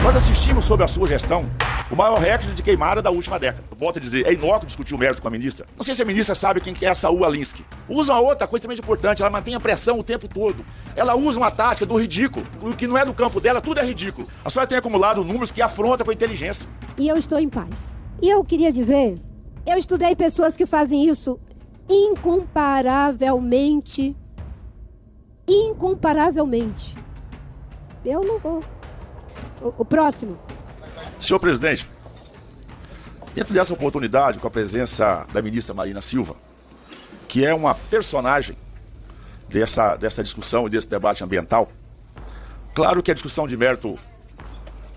Nós assistimos sob a sua gestão o maior recorde de queimada da última década. Volto a dizer, é inócuo discutir o mérito com a ministra. Não sei se a ministra sabe quem que é a Saul Alinsky. Usa uma outra coisa também importante, ela mantém a pressão o tempo todo. Ela usa uma tática do ridículo. O que não é do campo dela, tudo é ridículo. A senhora tem acumulado números que afrontam com a inteligência. E eu estou em paz. E eu queria dizer, eu estudei pessoas que fazem isso incomparavelmente. Incomparavelmente. Eu não vou. O próximo. Senhor presidente, dentro dessa oportunidade, com a presença da ministra Marina Silva, que é uma personagem dessa discussão e desse debate ambiental, claro que a discussão de mérito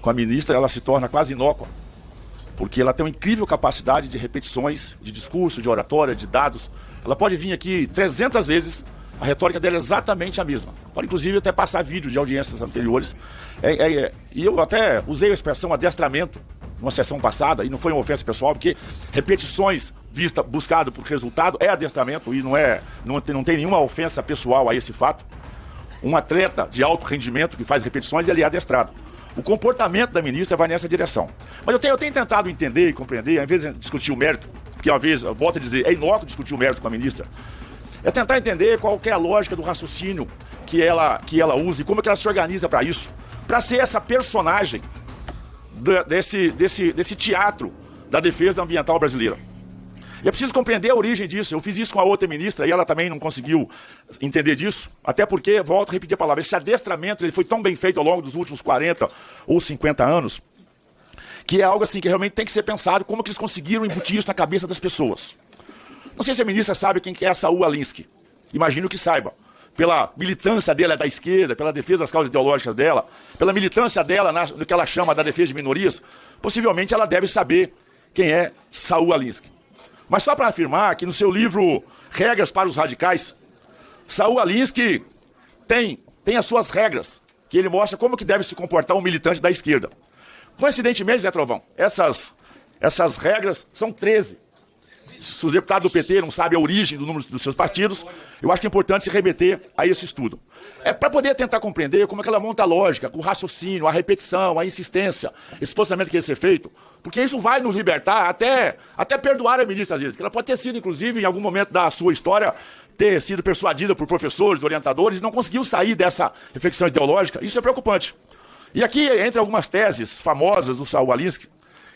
com a ministra, ela se torna quase inócua, porque ela tem uma incrível capacidade de repetições, de discurso, de oratória, de dados. Ela pode vir aqui 300 vezes, a retórica dela é exatamente a mesma. Pode, inclusive, até passar vídeo de audiências anteriores. E eu até usei a expressão adestramento numa sessão passada, e não foi uma ofensa pessoal, porque repetições buscado por resultado é adestramento, e não tem nenhuma ofensa pessoal a esse fato. Um atleta de alto rendimento que faz repetições, ele é adestrado. O comportamento da ministra vai nessa direção. Mas eu tenho tentado entender e compreender, ao invés de discutir o mérito, porque, uma vez, eu volto a dizer, é inócuo discutir o mérito com a ministra, é tentar entender qual que é a lógica do raciocínio que ela usa e como é que ela se organiza para isso, para ser essa personagem desse teatro da defesa ambiental brasileira. E é preciso compreender a origem disso. Eu fiz isso com a outra ministra e ela também não conseguiu entender disso, até porque, volto a repetir a palavra, esse adestramento ele foi tão bem feito ao longo dos últimos 40 ou 50 anos, que é algo assim que realmente tem que ser pensado, como que eles conseguiram embutir isso na cabeça das pessoas. Não sei se a ministra sabe quem que é a Saul Alinsky. Imagino que saiba. Pela militância dela da esquerda, pela defesa das causas ideológicas dela, pela militância dela no que ela chama da defesa de minorias, possivelmente ela deve saber quem é Saul Alinsky. Mas só para afirmar que no seu livro Regras para os Radicais, Saul Alinsky tem as suas regras, que ele mostra como que deve se comportar um militante da esquerda. Coincidentemente, Zé Trovão, essas regras são 13. Se os deputados do PT não sabem a origem do número dos seus partidos, eu acho que é importante se remeter a esse estudo. É para poder tentar compreender como é que ela monta a lógica, o raciocínio, a repetição, a insistência, esse posicionamento que deve ser feito, porque isso vai nos libertar até perdoar a ministra, às vezes, que ela pode ter sido, inclusive, em algum momento da sua história, ter sido persuadida por professores, orientadores, e não conseguiu sair dessa reflexão ideológica. Isso é preocupante. E aqui, entre algumas teses famosas do Saul Alinsky,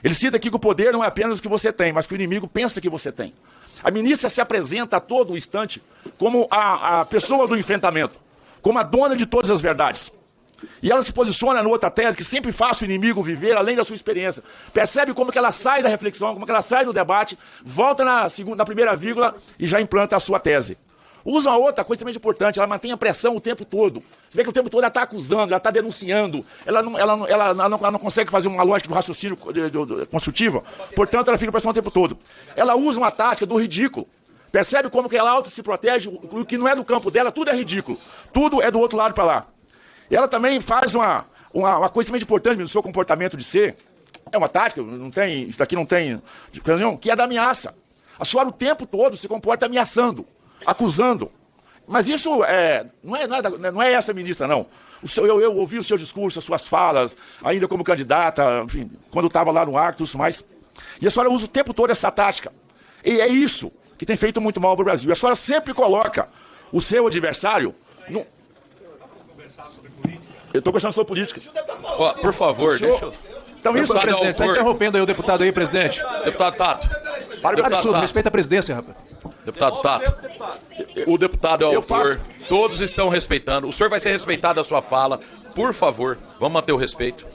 ele cita aqui que o poder não é apenas o que você tem, mas que o inimigo pensa que você tem. A ministra se apresenta a todo instante como a pessoa do enfrentamento, como a dona de todas as verdades. E ela se posiciona na outra tese que sempre faz o inimigo viver além da sua experiência. Percebe como que ela sai da reflexão, como que ela sai do debate, volta na primeira vírgula e já implanta a sua tese. Usa uma outra coisa também importante, ela mantém a pressão o tempo todo. Você vê que o tempo todo ela está acusando, ela está denunciando, ela não consegue fazer uma lógica do raciocínio construtiva, portanto ela fica pressão o tempo todo. Ela usa uma tática do ridículo. Percebe como que ela auto se protege, o que não é do campo dela, tudo é ridículo. Tudo é do outro lado para lá. E ela também faz uma coisa também importante no seu comportamento de ser, é uma tática, isso daqui não tem, que é da ameaça. A senhora o tempo todo se comporta ameaçando, acusando. Mas isso não é essa ministra, não. Eu ouvi o seu discurso, as suas falas, ainda como candidata, enfim, quando estava lá no Acre, tudo mais. E a senhora usa o tempo todo essa tática. E é isso que tem feito muito mal para o Brasil. E a senhora sempre coloca o seu adversário no... Eu estou conversando sobre política. Oh, por favor, deixa eu... Então isso, presidente, está interrompendo aí o deputado aí, presidente. Deputado Tato. Absurdo, respeita a presidência, rapaz. Deputado Tato, o deputado é o autor, todos estão respeitando. O senhor vai ser respeitado a sua fala. Por favor, vamos manter o respeito.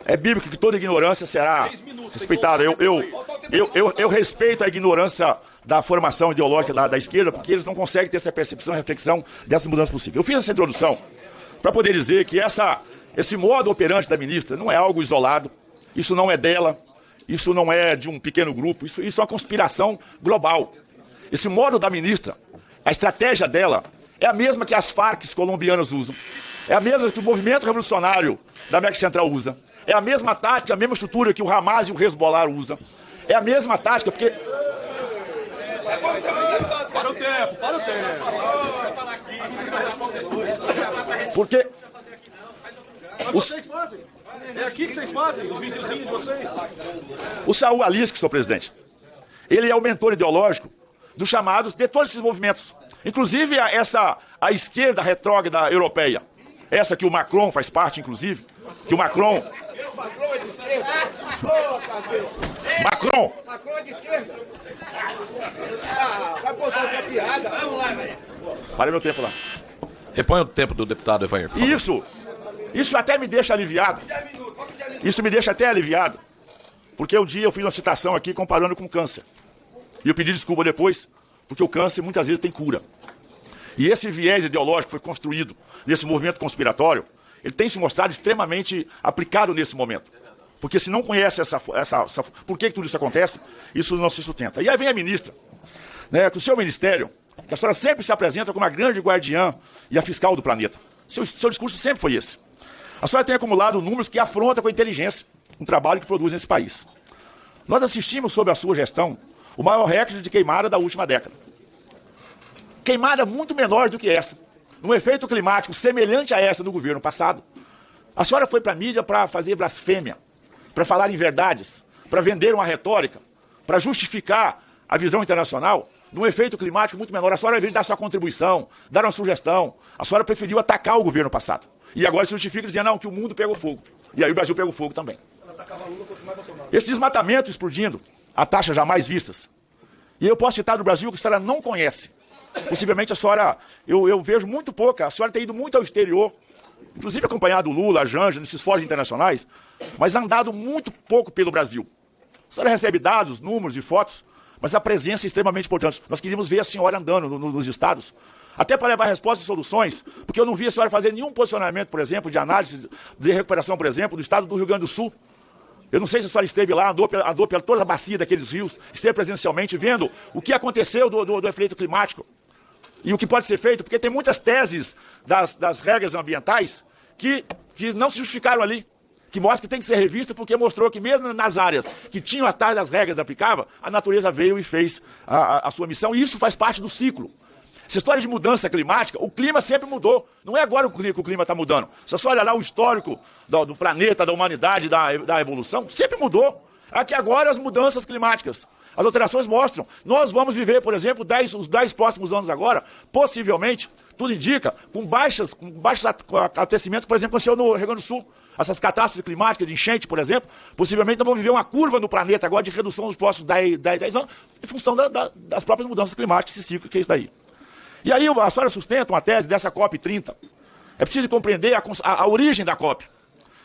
É bíblico que toda ignorância será respeitada. Eu respeito a ignorância da formação ideológica da esquerda, porque eles não conseguem ter essa percepção e reflexão dessas mudanças possíveis. Eu fiz essa introdução para poder dizer que esse modo operante da ministra não é algo isolado, isso não é dela, isso não é de um pequeno grupo, isso é uma conspiração global. Esse modo da ministra, a estratégia dela, é a mesma que as Farc colombianas usam, é a mesma que o movimento revolucionário da América Central usa, é a mesma tática, a mesma estrutura que o Hamas e o Hezbollah usam, é a mesma tática, porque... Para o tempo. Porque... Vocês fazem. É aqui que vocês fazem, os videozinhos de vocês. O Saul Alice, senhor presidente, ele é o mentor ideológico dos chamados, de todos esses movimentos. Inclusive a esquerda retrógrada europeia. Essa que o Macron faz parte, inclusive. Que o Macron... Macron é de esquerda? Macron! Macron é de esquerda? Vai botar outra piada. Vamos lá, velho. Parei meu tempo lá. Repõe o tempo do deputado Evair. Isso até me deixa aliviado. Isso me deixa até aliviado. Porque um dia eu fiz uma citação aqui comparando com câncer. E eu pedi desculpa depois, porque o câncer muitas vezes tem cura. E esse viés ideológico que foi construído nesse movimento conspiratório, ele tem se mostrado extremamente aplicado nesse momento. Porque se não conhece por que tudo isso acontece, isso não se sustenta. E aí vem a ministra, né, com o seu ministério, que a senhora sempre se apresenta como a grande guardiã e a fiscal do planeta. Seu discurso sempre foi esse. A senhora tem acumulado números que afrontam com a inteligência um trabalho que produz nesse país. Nós assistimos, sob a sua gestão, o maior recorde de queimada da última década. Queimada muito menor do que essa, num efeito climático semelhante a essa do governo passado. A senhora foi para a mídia para fazer blasfêmia, para falar em verdades, para vender uma retórica, para justificar a visão internacional, num efeito climático muito menor. A senhora, ao invés de dar sua contribuição, dar uma sugestão, a senhora preferiu atacar o governo passado. E agora se justifica dizendo, não, que o mundo pegou fogo. E aí o Brasil pegou fogo também. Esse desmatamento explodindo, a taxas jamais vistas. E eu posso citar do Brasil que a senhora não conhece. Possivelmente a senhora, eu vejo muito pouca, a senhora tem ido muito ao exterior, inclusive acompanhado o Lula, a Janja, nesses fóruns internacionais, mas andado muito pouco pelo Brasil. A senhora recebe dados, números e fotos, mas a presença é extremamente importante. Nós queríamos ver a senhora andando nos estados, até para levar respostas e soluções, porque eu não vi a senhora fazer nenhum posicionamento, por exemplo, de análise de recuperação, por exemplo, do estado do Rio Grande do Sul. Eu não sei se a senhora esteve lá, andou pela toda a bacia daqueles rios, esteve presencialmente vendo o que aconteceu do efeito climático e o que pode ser feito, porque tem muitas teses das regras ambientais que não se justificaram ali, que mostra que tem que ser revista, porque mostrou que mesmo nas áreas que tinham atrás das regras aplicadas, a natureza veio e fez a sua missão, e isso faz parte do ciclo. Essa história de mudança climática, o clima sempre mudou. Não é agora que o clima está mudando. Se você olha lá o histórico do planeta, da humanidade, da evolução, sempre mudou. Aqui agora as mudanças climáticas. As alterações mostram. Nós vamos viver, por exemplo, os 10 próximos anos agora, possivelmente, tudo indica, com baixos acontecimentos, por exemplo, aconteceu no Rio Grande do Sul. Essas catástrofes climáticas de enchente, por exemplo, possivelmente nós vamos viver uma curva no planeta agora de redução nos próximos 10 anos, em função das próprias mudanças climáticas, esse ciclo que é isso daí. E aí a senhora sustenta uma tese dessa COP30. É preciso compreender a origem da COP,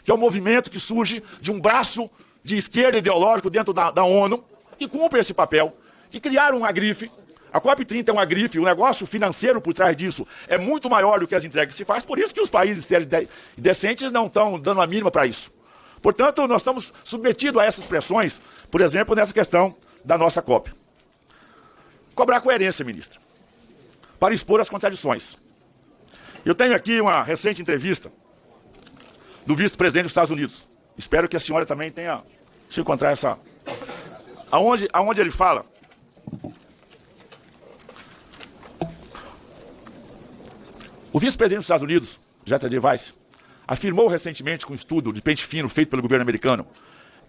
que é um movimento que surge de um braço de esquerda ideológico dentro da ONU, que cumpre esse papel, que criaram uma grife. A COP30 é uma grife, o negócio financeiro por trás disso é muito maior do que as entregas que se faz, por isso que os países decentes não estão dando a mínima para isso. Portanto, nós estamos submetidos a essas pressões, por exemplo, nessa questão da nossa COP. Cobrar coerência, ministra, para expor as contradições. Eu tenho aqui uma recente entrevista do vice-presidente dos Estados Unidos. Espero que a senhora também tenha se encontrar essa... Aonde ele fala... O vice-presidente dos Estados Unidos, J.D. Vance, afirmou recentemente com um estudo de pente fino feito pelo governo americano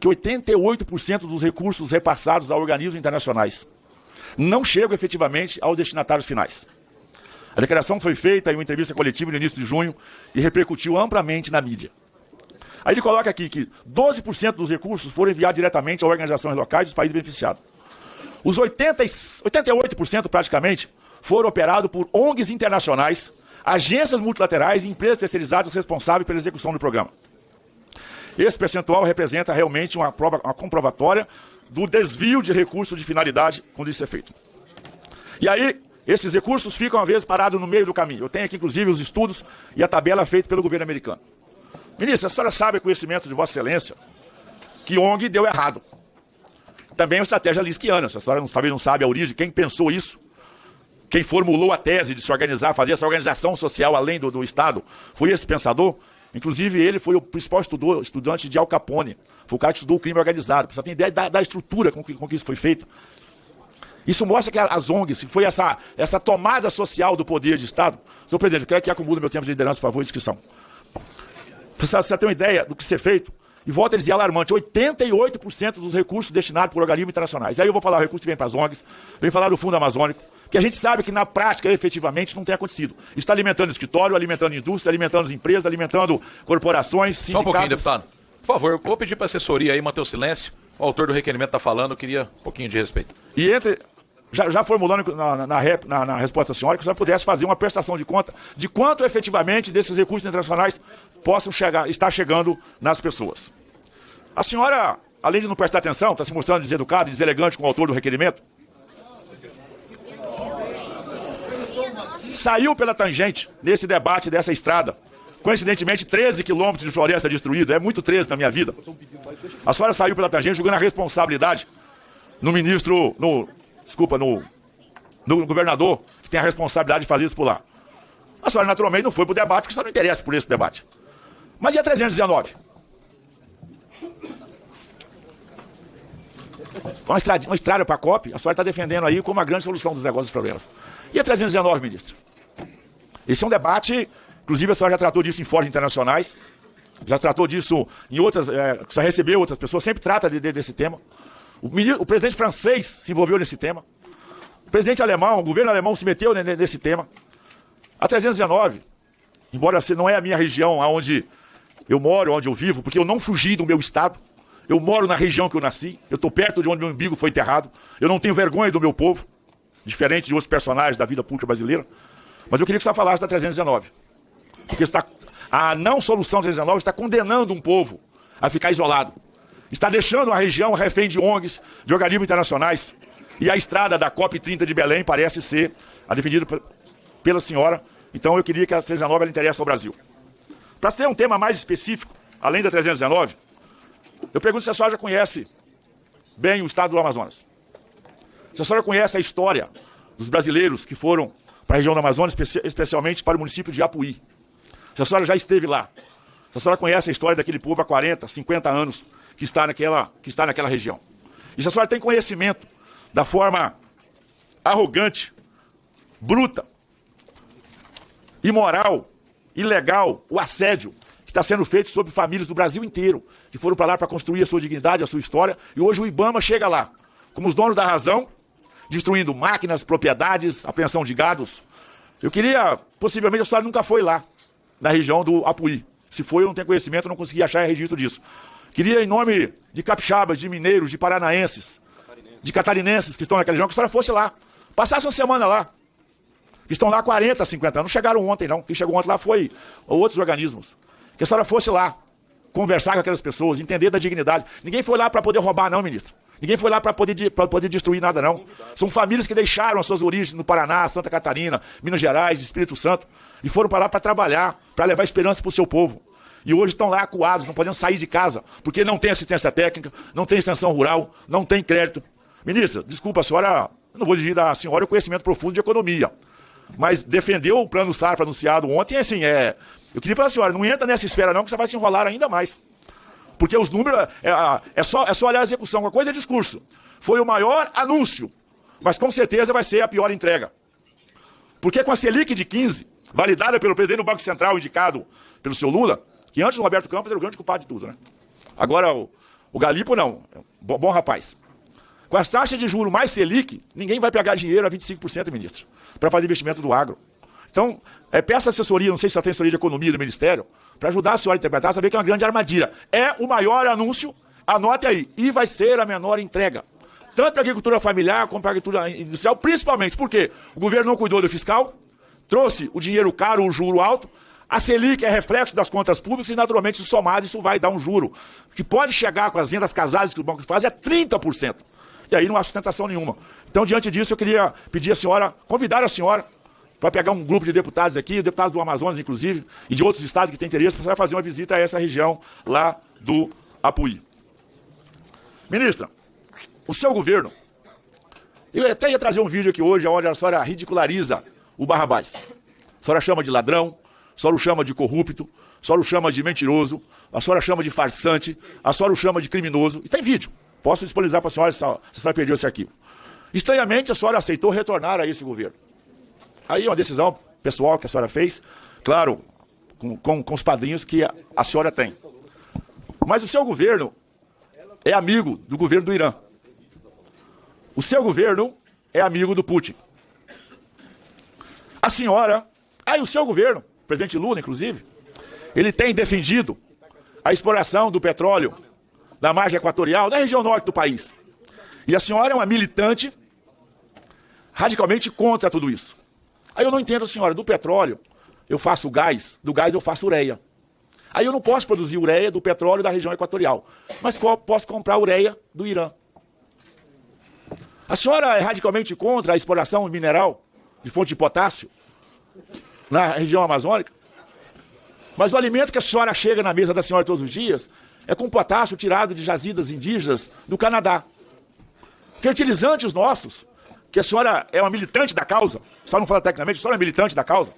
que 88% dos recursos repassados a organismos internacionais não chegam efetivamente aos destinatários finais. A declaração foi feita em uma entrevista coletiva no início de junho e repercutiu amplamente na mídia. Aí ele coloca aqui que 12% dos recursos foram enviados diretamente a organizações locais dos países beneficiados. Os 88% praticamente foram operados por ONGs internacionais, agências multilaterais e empresas terceirizadas responsáveis pela execução do programa. Esse percentual representa realmente uma comprovatória do desvio de recursos de finalidade quando isso é feito. E aí, esses recursos ficam, às vezes, parados no meio do caminho. Eu tenho aqui, inclusive, os estudos e a tabela feita pelo governo americano. Ministra, a senhora sabe, conhecimento de Vossa Excelência, que ONG deu errado. Também é uma estratégia liskiana. A senhora talvez não sabe a origem, quem pensou isso, quem formulou a tese de se organizar, fazer essa organização social além do Estado, foi esse pensador. Inclusive, ele foi o principal estudante de Al Capone. Foi o cara que estudou o crime organizado. Você tem ideia da estrutura com que isso foi feito. Isso mostra que as ONGs, que foi essa tomada social do poder de Estado... Senhor presidente, eu quero que acumule meu tempo de liderança, por favor, inscrição. Para você ter uma ideia do que ser feito, E volto a dizer, alarmante, 88% dos recursos destinados por organismos internacionais. Aí eu vou falar o recurso que vem para as ONGs, vem falar do Fundo Amazônico, que a gente sabe que na prática, efetivamente, isso não tem acontecido. Está alimentando escritório, alimentando indústria, alimentando as empresas, alimentando corporações, sindicatos. Só um pouquinho, deputado. Por favor, vou pedir para a assessoria aí manter o silêncio. O autor do requerimento está falando, eu queria um pouquinho de respeito. E já formulando na resposta da senhora, que a senhora pudesse fazer uma prestação de conta de quanto efetivamente desses recursos internacionais possam estar chegando nas pessoas. A senhora, além de não prestar atenção, está se mostrando deseducada e deselegante com o autor do requerimento, saiu pela tangente nesse debate dessa estrada. Coincidentemente, 13 quilômetros de floresta destruída. É muito 13 na minha vida. A senhora saiu pela tangente jogando a responsabilidade no governador, que tem a responsabilidade de fazer isso por lá. A senhora naturalmente não foi pro debate, porque a senhora não interessa por esse debate. Mas e a 319? Uma estrada para a COP, a senhora está defendendo aí como a grande solução dos negócios dos problemas. E a 319, ministro? Esse é um debate, inclusive a senhora já tratou disso em fóruns internacionais, já tratou disso em outras, já recebeu outras pessoas, sempre trata desse tema. O presidente francês se envolveu nesse tema. O presidente alemão, o governo alemão se meteu nesse tema. A 319, embora não é a minha região onde eu moro, onde eu vivo, porque eu não fugi do meu estado, eu moro na região que eu nasci, eu estou perto de onde meu umbigo foi enterrado, eu não tenho vergonha do meu povo, diferente de outros personagens da vida pública brasileira, mas eu queria que você falasse da 319. Porque a não solução da 319 está condenando um povo a ficar isolado. Está deixando a região refém de ONGs, de organismos internacionais. E a estrada da COP30 de Belém parece ser a defendida pela senhora. Então eu queria que a 319 ela interesse ao Brasil. Para ser um tema mais específico, além da 319, eu pergunto se a senhora já conhece bem o estado do Amazonas. Se a senhora conhece a história dos brasileiros que foram para a região do Amazonas, especialmente para o município de Apuí. Se a senhora já esteve lá. Se a senhora conhece a história daquele povo há 40, 50 anos que está naquela região. E se a senhora tem conhecimento da forma arrogante, bruta, imoral, ilegal, o assédio que está sendo feito sobre famílias do Brasil inteiro, que foram para lá para construir a sua dignidade, a sua história, e hoje o IBAMA chega lá, como os donos da razão, destruindo máquinas, propriedades, a pensão de gados. Eu queria, possivelmente, a senhora nunca foi lá, na região do Apuí. Se foi, eu não tenho conhecimento, eu não consegui achar registro disso. Queria, em nome de capixabas, de mineiros, de paranaenses, de catarinenses que estão naquela região, que a senhora fosse lá. Passasse uma semana lá. Que estão lá há 40, 50 anos. Não chegaram ontem, não. Quem chegou ontem lá foi outros organismos. Que a senhora fosse lá, conversar com aquelas pessoas, entender da dignidade. Ninguém foi lá para poder roubar, não, ministro. Ninguém foi lá para poder destruir nada, não. São famílias que deixaram as suas origens no Paraná, Santa Catarina, Minas Gerais, Espírito Santo, e foram para lá para trabalhar, para levar esperança para o seu povo. E hoje estão lá acuados, não podendo sair de casa, porque não tem assistência técnica, não tem extensão rural, não tem crédito. Ministra, desculpa, a senhora, eu não vou exigir da senhora o conhecimento profundo de economia, mas defendeu o plano Safra anunciado ontem, assim, eu queria falar, senhora, não entra nessa esfera não, que você vai se enrolar ainda mais. Porque os números, é só olhar a execução, uma coisa é discurso. Foi o maior anúncio, mas com certeza vai ser a pior entrega. Porque com a Selic de 15, validada pelo presidente do Banco Central, indicado pelo seu Lula, que antes do Roberto Campos era o grande culpado de tudo, né? Agora o Galipo não, bom rapaz. Com as taxas de juros mais Selic, ninguém vai pegar dinheiro a 25%, ministro, para fazer investimento do agro. Então, peça assessoria, não sei se já tem assessoria de economia do Ministério, para ajudar a senhora a interpretar, saber que é uma grande armadilha. É o maior anúncio, anote aí, e vai ser a menor entrega. Tanto para a agricultura familiar como para a agricultura industrial, principalmente porque o governo não cuidou do fiscal, trouxe o dinheiro caro, o juro alto, a Selic é reflexo das contas públicas e, naturalmente, se somado, isso vai dar um juro que pode chegar com as vendas casadas que o banco faz a 30%. E aí não há sustentação nenhuma. Então, diante disso, eu queria pedir a senhora, convidar a senhora para pegar um grupo de deputados aqui, deputados do Amazonas, inclusive, e de outros estados que têm interesse, para fazer uma visita a essa região lá do Apuí. Ministra, o seu governo, eu até ia trazer um vídeo aqui hoje, onde a senhora ridiculariza o Barrabás. A senhora chama de ladrão, a senhora o chama de corrupto, a senhora o chama de mentiroso, a senhora chama de farsante, a senhora o chama de criminoso, e tem vídeo. Posso disponibilizar para a senhora se a senhora perdeu esse arquivo. Estranhamente, a senhora aceitou retornar a esse governo. Aí é uma decisão pessoal que a senhora fez, claro, com os padrinhos que a senhora tem. Mas o seu governo é amigo do governo do Irã. O seu governo é amigo do Putin. A senhora, o seu governo, o presidente Lula, inclusive, ele tem defendido a exploração do petróleo da margem equatorial, da região norte do país. E a senhora é uma militante radicalmente contra tudo isso. Aí eu não entendo, senhora, do petróleo eu faço gás, do gás eu faço ureia. Aí eu não posso produzir ureia do petróleo da região equatorial, mas posso comprar ureia do Irã. A senhora é radicalmente contra a exploração mineral de fonte de potássio na região amazônica, mas o alimento que a senhora chega na mesa da senhora todos os dias é com potássio tirado de jazidas indígenas do Canadá. Fertilizantes nossos, que a senhora é uma militante da causa, só não fala tecnicamente, a senhora é militante da causa,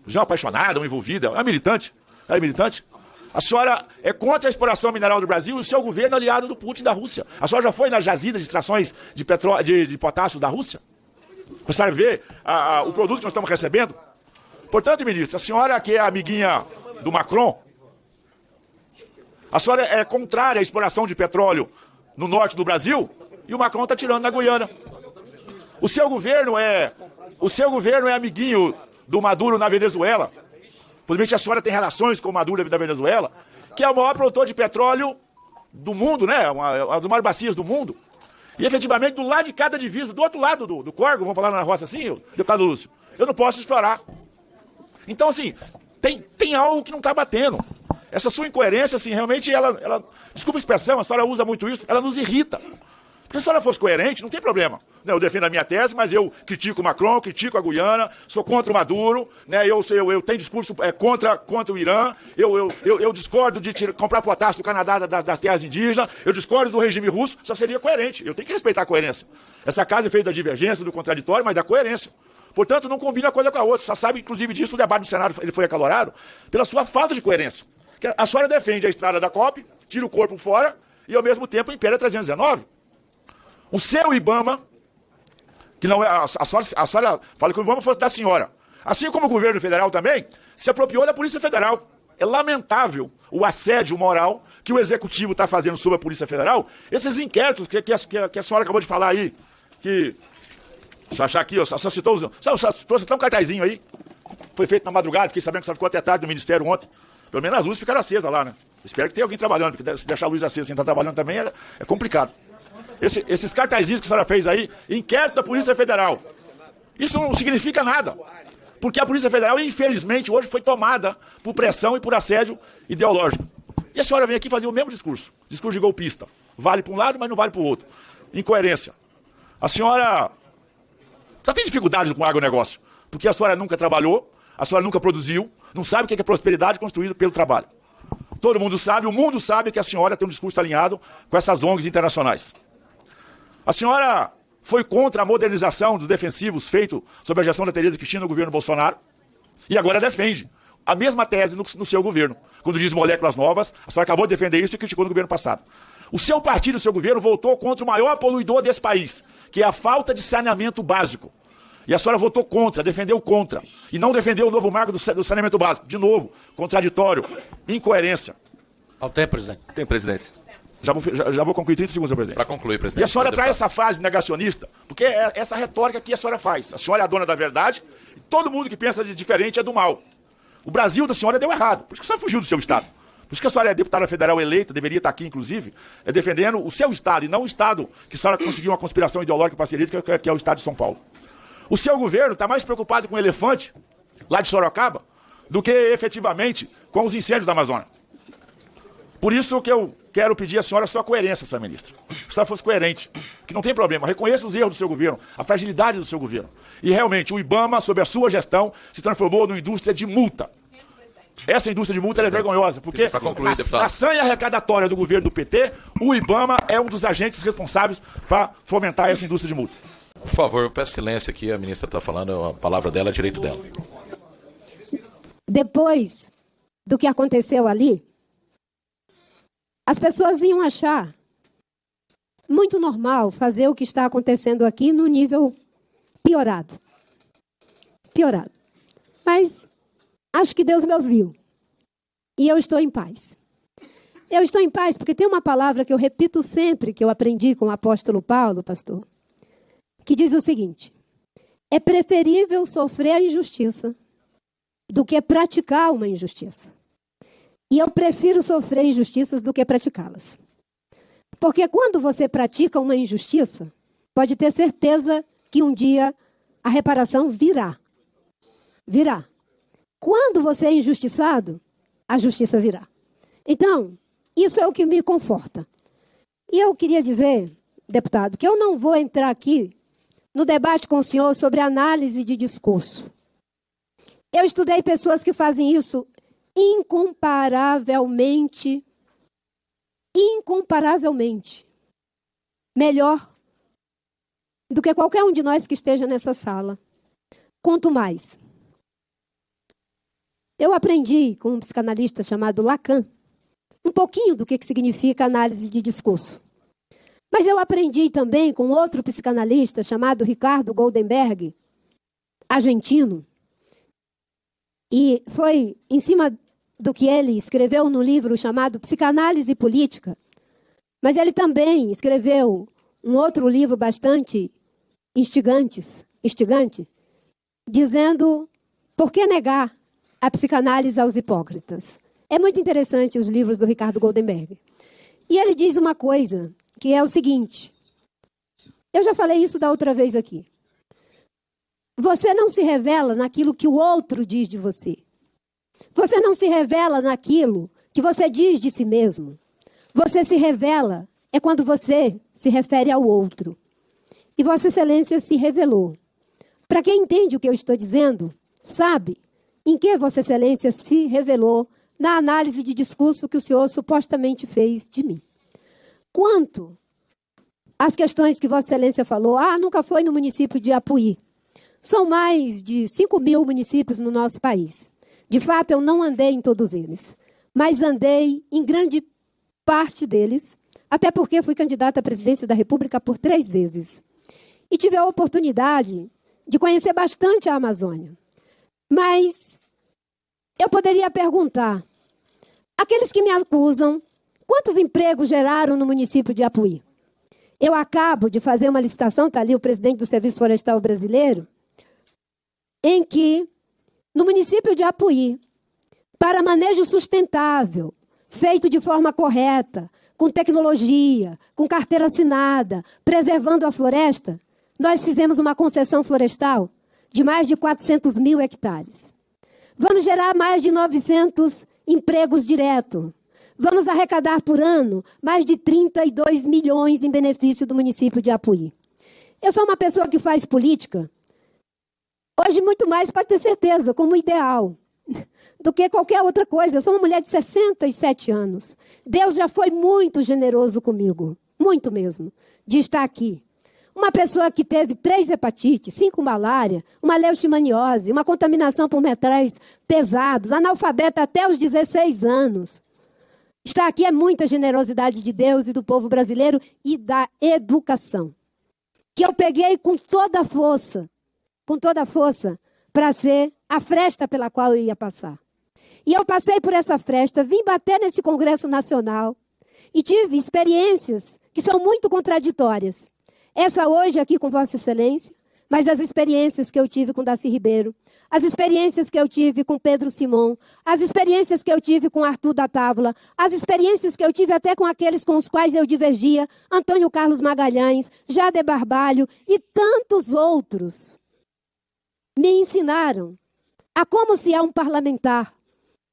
já uma apaixonada, uma envolvida, é uma militante. Ela é militante? A senhora é contra a exploração mineral do Brasil e o seu governo é aliado do Putin da Rússia. A senhora já foi na jazida de extrações de potássio da Rússia? A senhora vê o produto que nós estamos recebendo? Portanto, ministra, a senhora que é amiguinha do Macron, a senhora é contrária à exploração de petróleo no norte do Brasil e o Macron está tirando na Guiana. O seu governo é amiguinho do Maduro na Venezuela. Possivelmente a senhora tem relações com o Maduro da Venezuela, que é o maior produtor de petróleo do mundo, né? Uma das maiores bacias do mundo. E efetivamente, do lado de cada divisa, do outro lado do córrego, vamos falar na roça assim, deputado Lúcio, eu não posso explorar. Então, assim, tem algo que não está batendo. Essa sua incoerência, assim, realmente, ela desculpa a expressão, a senhora usa muito isso, ela nos irrita. Porque se a senhora fosse coerente, não tem problema. Eu defendo a minha tese, mas eu critico o Macron, critico a Guiana, sou contra o Maduro, né? eu tenho discurso contra o Irã, eu discordo de comprar potássio do Canadá das terras indígenas, eu discordo do regime russo, só seria coerente. Eu tenho que respeitar a coerência. Essa casa é feita da divergência, do contraditório, mas da coerência. Portanto, não combina uma coisa com a outra. Só sabe, inclusive, disso, o debate do Senado ele foi acalorado pela sua falta de coerência. A senhora defende a estrada da COP, tira o corpo fora e, ao mesmo tempo, impera 319. O seu IBAMA, que não é. A senhora fala que o IBAMA fosse da senhora. Assim como o governo federal também, se apropriou da Polícia Federal. É lamentável o assédio moral que o Executivo está fazendo sobre a Polícia Federal. Esses inquéritos que a senhora acabou de falar aí, que. Só achar aqui, só citou os. Só trouxe até um cartazinho aí. Foi feito na madrugada, fiquei sabendo que só ficou até tarde no Ministério ontem. Pelo menos as luzes ficaram acesas lá, né? Espero que tenha alguém trabalhando, porque se deixar a luz acesa sem estar trabalhando também é complicado. Esses cartazinhos que a senhora fez aí, inquérito da Polícia Federal. Isso não significa nada. Porque a Polícia Federal, infelizmente, hoje foi tomada por pressão e por assédio ideológico. E a senhora vem aqui fazer o mesmo discurso. Discurso de golpista. Vale para um lado, mas não vale para o outro. Incoerência. A senhora só tem dificuldades com o agronegócio. Porque a senhora nunca trabalhou, a senhora nunca produziu, não sabe o que é prosperidade construída pelo trabalho. Todo mundo sabe, o mundo sabe que a senhora tem um discurso alinhado com essas ONGs internacionais. A senhora foi contra a modernização dos defensivos feito sob a gestão da Tereza Cristina no governo Bolsonaro e agora defende a mesma tese no seu governo. Quando diz moléculas novas, a senhora acabou de defender isso e criticou no governo passado. O seu partido, o seu governo, voltou contra o maior poluidor desse país, que é a falta de saneamento básico. E a senhora votou contra, defendeu contra. E não defendeu o novo marco do saneamento básico. De novo, contraditório, incoerência. Ao tempo, presidente. Tem, presidente. Já vou concluir 30 segundos, senhor presidente. Para concluir, presidente. E a senhora traz essa fase negacionista, porque é essa retórica que a senhora faz. A senhora é a dona da verdade, e todo mundo que pensa de diferente é do mal. O Brasil da senhora deu errado, por isso que a senhora fugiu do seu estado. Por isso que a senhora é deputada federal eleita, deveria estar aqui, inclusive, defendendo o seu estado, e não o estado que a senhora conseguiu uma conspiração ideológica parceria, que é o estado de São Paulo. O seu governo está mais preocupado com o elefante, lá de Sorocaba, do que efetivamente com os incêndios da Amazônia. Por isso que eu quero pedir à senhora a sua coerência, senhora ministra. Que a senhora fosse coerente, que não tem problema. Reconheça os erros do seu governo, a fragilidade do seu governo. E realmente, o IBAMA, sob a sua gestão, se transformou numa indústria de multa. Essa indústria de multa é vergonhosa, porque a sanha arrecadatória do governo do PT, o IBAMA é um dos agentes responsáveis para fomentar essa indústria de multa. Por favor, eu peço silêncio aqui, a ministra está falando, a palavra dela é direito dela. Depois do que aconteceu ali, as pessoas iam achar muito normal fazer o que está acontecendo aqui no nível piorado. Piorado. Mas acho que Deus me ouviu. E eu estou em paz. Eu estou em paz porque tem uma palavra que eu repito sempre, que eu aprendi com o apóstolo Paulo, pastor, que diz o seguinte: é preferível sofrer a injustiça do que praticar uma injustiça. E eu prefiro sofrer injustiças do que praticá-las. Porque quando você pratica uma injustiça, pode ter certeza que um dia a reparação virá. Virá. Quando você é injustiçado, a justiça virá. Então, isso é o que me conforta. E eu queria dizer, deputado, que eu não vou entrar aqui no debate com o senhor sobre análise de discurso. Eu estudei pessoas que fazem isso incomparavelmente melhor do que qualquer um de nós que esteja nessa sala. Quanto mais. Eu aprendi com um psicanalista chamado Lacan um pouquinho do que significa análise de discurso. Mas eu aprendi também com outro psicanalista chamado Ricardo Goldenberg, argentino. E foi em cima do que ele escreveu no livro chamado Psicanálise Política. Mas ele também escreveu um outro livro bastante instigante, dizendo por que negar a psicanálise aos hipócritas. É muito interessante os livros do Ricardo Goldenberg. E ele diz uma coisa, que é o seguinte. Eu já falei isso da outra vez aqui. Você não se revela naquilo que o outro diz de você. Você não se revela naquilo que você diz de si mesmo. Você se revela é quando você se refere ao outro. E Vossa Excelência se revelou. Para quem entende o que eu estou dizendo, sabe em que Vossa Excelência se revelou na análise de discurso que o senhor supostamente fez de mim. Quanto às questões que Vossa Excelência falou, nunca foi no município de Apuí. São mais de 5.000 municípios no nosso país. De fato, eu não andei em todos eles, mas andei em grande parte deles, até porque fui candidata à presidência da República por 3 vezes. E tive a oportunidade de conhecer bastante a Amazônia. Mas eu poderia perguntar, aqueles que me acusam, quantos empregos geraram no município de Apuí? Eu acabo de fazer uma licitação, está ali o presidente do Serviço Florestal Brasileiro, em que, no município de Apuí, para manejo sustentável, feito de forma correta, com tecnologia, com carteira assinada, preservando a floresta, nós fizemos uma concessão florestal de mais de 400.000 hectares. Vamos gerar mais de 900 empregos diretos. Vamos arrecadar por ano mais de 32 milhões em benefício do município de Apuí. Eu sou uma pessoa que faz política, hoje muito mais, pode ter certeza, como ideal, do que qualquer outra coisa. Eu sou uma mulher de 67 anos. Deus já foi muito generoso comigo, muito mesmo, de estar aqui. Uma pessoa que teve 3 hepatites, 5 malária, uma leishmaniose, uma contaminação por metais pesados, analfabeta até os 16 anos. Estar aqui é muita generosidade de Deus e do povo brasileiro e da educação. Que eu peguei com toda a força, para ser a fresta pela qual eu ia passar. E eu passei por essa fresta, vim bater nesse Congresso Nacional e tive experiências que são muito contraditórias. Essa hoje aqui com Vossa Excelência, mas as experiências que eu tive com Darcy Ribeiro, as experiências que eu tive com Pedro Simon, as experiências que eu tive com Arthur da Távola, as experiências que eu tive até com aqueles com os quais eu divergia, Antônio Carlos Magalhães, Jader Barbalho e tantos outros, me ensinaram a como se é um parlamentar.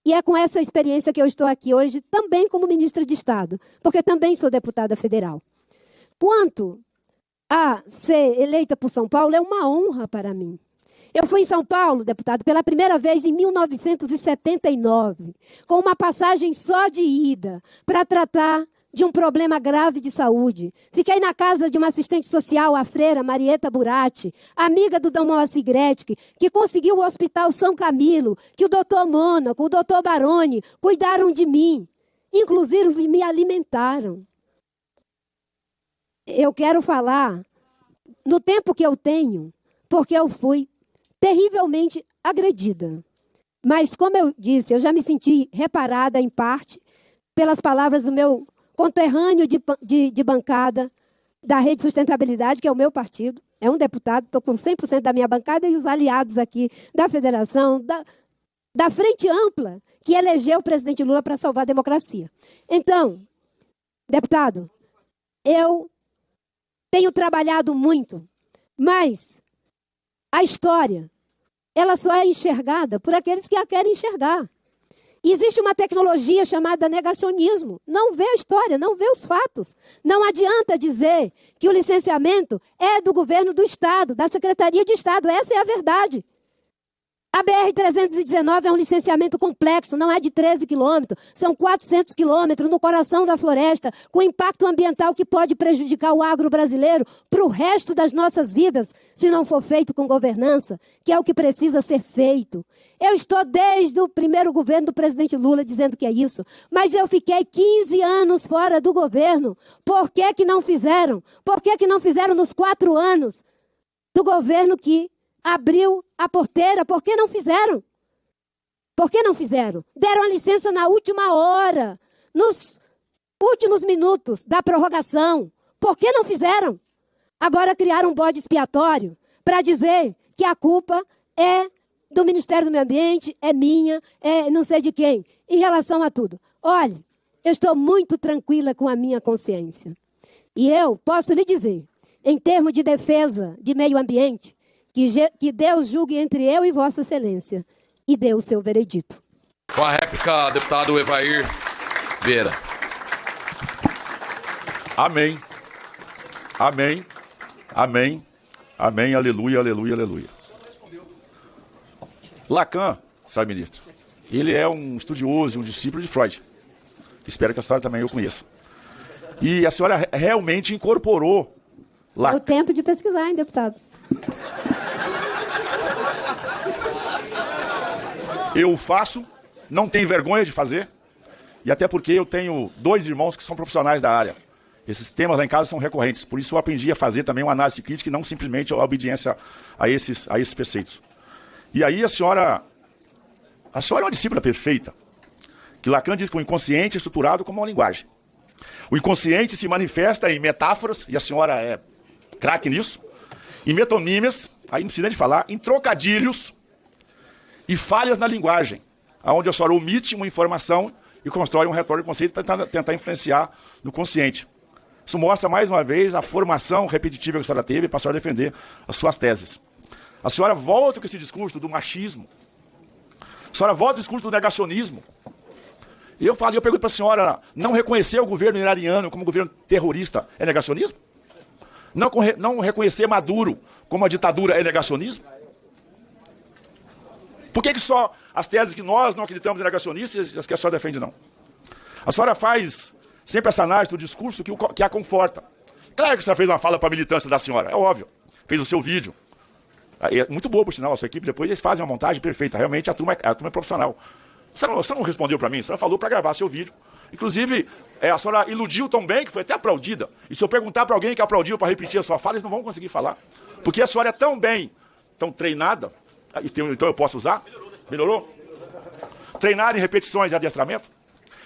E é com essa experiência que eu estou aqui hoje, também como ministra de Estado, porque também sou deputada federal. Quanto a ser eleita por São Paulo, é uma honra para mim. Eu fui em São Paulo, deputado, pela primeira vez em 1979, com uma passagem só de ida, para tratar de um problema grave de saúde. Fiquei na casa de uma assistente social, a freira Marieta Buratti, amiga do Dom Moacir Gretzky, que conseguiu o Hospital São Camilo, que o doutor Mônaco, o doutor Baroni cuidaram de mim. Inclusive, me alimentaram. Eu quero falar no tempo que eu tenho, porque eu fui terrivelmente agredida. Mas, como eu disse, eu já me senti reparada em parte pelas palavras do meu conterrâneo de bancada da Rede Sustentabilidade, que é o meu partido. É um deputado, estou com 100% da minha bancada e os aliados aqui da federação, da Frente Ampla, que elegeu o presidente Lula para salvar a democracia. Então, deputado, eu tenho trabalhado muito, mas a história, ela só é enxergada por aqueles que a querem enxergar. E existe uma tecnologia chamada negacionismo. Não vê a história, não vê os fatos. Não adianta dizer que o licenciamento é do governo do Estado, da Secretaria de Estado. Essa é a verdade. A BR-319 é um licenciamento complexo, não é de 13 quilômetros, são 400 quilômetros no coração da floresta, com impacto ambiental que pode prejudicar o agro brasileiro para o resto das nossas vidas, se não for feito com governança, que é o que precisa ser feito. Eu estou desde o primeiro governo do presidente Lula dizendo que é isso, mas eu fiquei 15 anos fora do governo. Por que que não fizeram? Por que que não fizeram nos 4 anos do governo que abriu a porteira? Por que não fizeram? Por que não fizeram? Deram a licença na última hora, nos últimos minutos da prorrogação. Por que não fizeram? Agora criaram um bode expiatório para dizer que a culpa é do Ministério do Meio Ambiente, é minha, é não sei de quem, em relação a tudo. Olha, eu estou muito tranquila com a minha consciência. E eu posso lhe dizer, em termos de defesa de meio ambiente, que Deus julgue entre eu e Vossa Excelência e dê o seu veredito. Com a réplica, deputado Evair Vieira. Amém. Amém. Amém. Amém. Aleluia, aleluia, aleluia. Lacan, senhora ministra, ele é um estudioso, um discípulo de Freud. Espero que a senhora também o conheça. E a senhora realmente incorporou Lacan. É o tempo de pesquisar, hein, deputado? Eu faço, não tenho vergonha de fazer, e até porque eu tenho 2 irmãos que são profissionais da área. Esses temas lá em casa são recorrentes, por isso eu aprendi a fazer também uma análise crítica e não simplesmente a obediência a esses preceitos. E aí a senhora é uma discípula perfeita, que Lacan diz que o inconsciente é estruturado como uma linguagem. O inconsciente se manifesta em metáforas, e a senhora é craque nisso, em metonímias, aí não precisa nem de falar, em trocadilhos e falhas na linguagem, onde a senhora omite uma informação e constrói um retórico de conceito para tentar influenciar no consciente. Isso mostra, mais uma vez, a formação repetitiva que a senhora teve para a senhora defender as suas teses. A senhora volta com esse discurso do machismo. A senhora volta com o discurso do negacionismo. E eu pergunto para a senhora, não reconhecer o governo iraniano como governo terrorista é negacionismo? Não reconhecer Maduro como uma ditadura é negacionismo? Por que só as teses que nós não acreditamos em negacionistas e as que a senhora defende não? A senhora faz sempre essa análise do discurso que a conforta. Claro que a senhora fez uma fala para a militância da senhora, é óbvio. Fez o seu vídeo. É muito boa, por sinal, a sua equipe depois eles fazem uma montagem perfeita. Realmente a turma é profissional. Você não respondeu para mim, a senhora falou para gravar seu vídeo. Inclusive, a senhora iludiu tão bem que foi até aplaudida. E se eu perguntar para alguém que aplaudiu para repetir a sua fala, eles não vão conseguir falar. Porque a senhora é tão bem, tão treinada, então eu posso usar? Melhorou? Treinada em repetições e adestramento,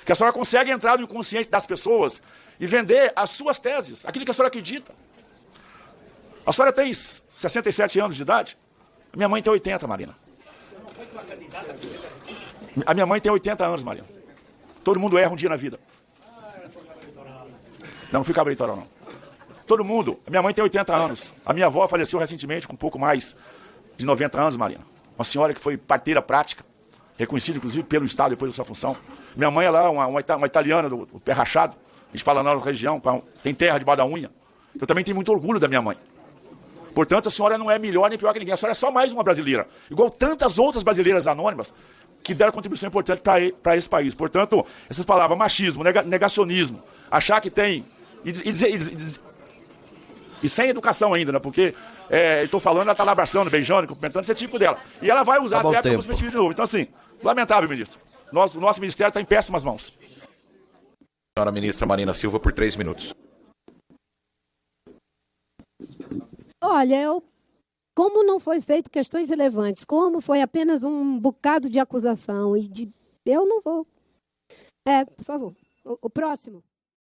que a senhora consegue entrar no inconsciente das pessoas e vender as suas teses, aquilo que a senhora acredita. A senhora tem 67 anos de idade? A minha mãe tem 80, Marina. A minha mãe tem 80 anos, Marina. Todo mundo erra um dia na vida. Não fui cabo eleitoral, não. Todo mundo. A minha mãe tem 80 anos. A minha avó faleceu recentemente com um pouco mais de 90 anos, Marina. Uma senhora que foi parteira prática, reconhecida, inclusive, pelo Estado depois da sua função. Minha mãe, ela é uma italiana do pé rachado. A gente fala na região, tem terra debaixo da unha. Eu também tenho muito orgulho da minha mãe. Portanto, a senhora não é melhor nem pior que ninguém. A senhora é só mais uma brasileira. Igual tantas outras brasileiras anônimas que deram contribuição importante para esse país. Portanto, essas palavras, machismo, negacionismo, achar que tem... E sem educação ainda, né? Porque estou falando, ela está lá abraçando, beijando, cumprimentando, esse tipo dela. E ela vai usar até para os meus filhos de novo. Então, assim, lamentável, ministro. O nosso ministério está em péssimas mãos. Senhora ministra Marina Silva, por 3 minutos. Olha, como não foi feito questões relevantes, como foi apenas um bocado de acusação, eu não vou. Por favor. O próximo.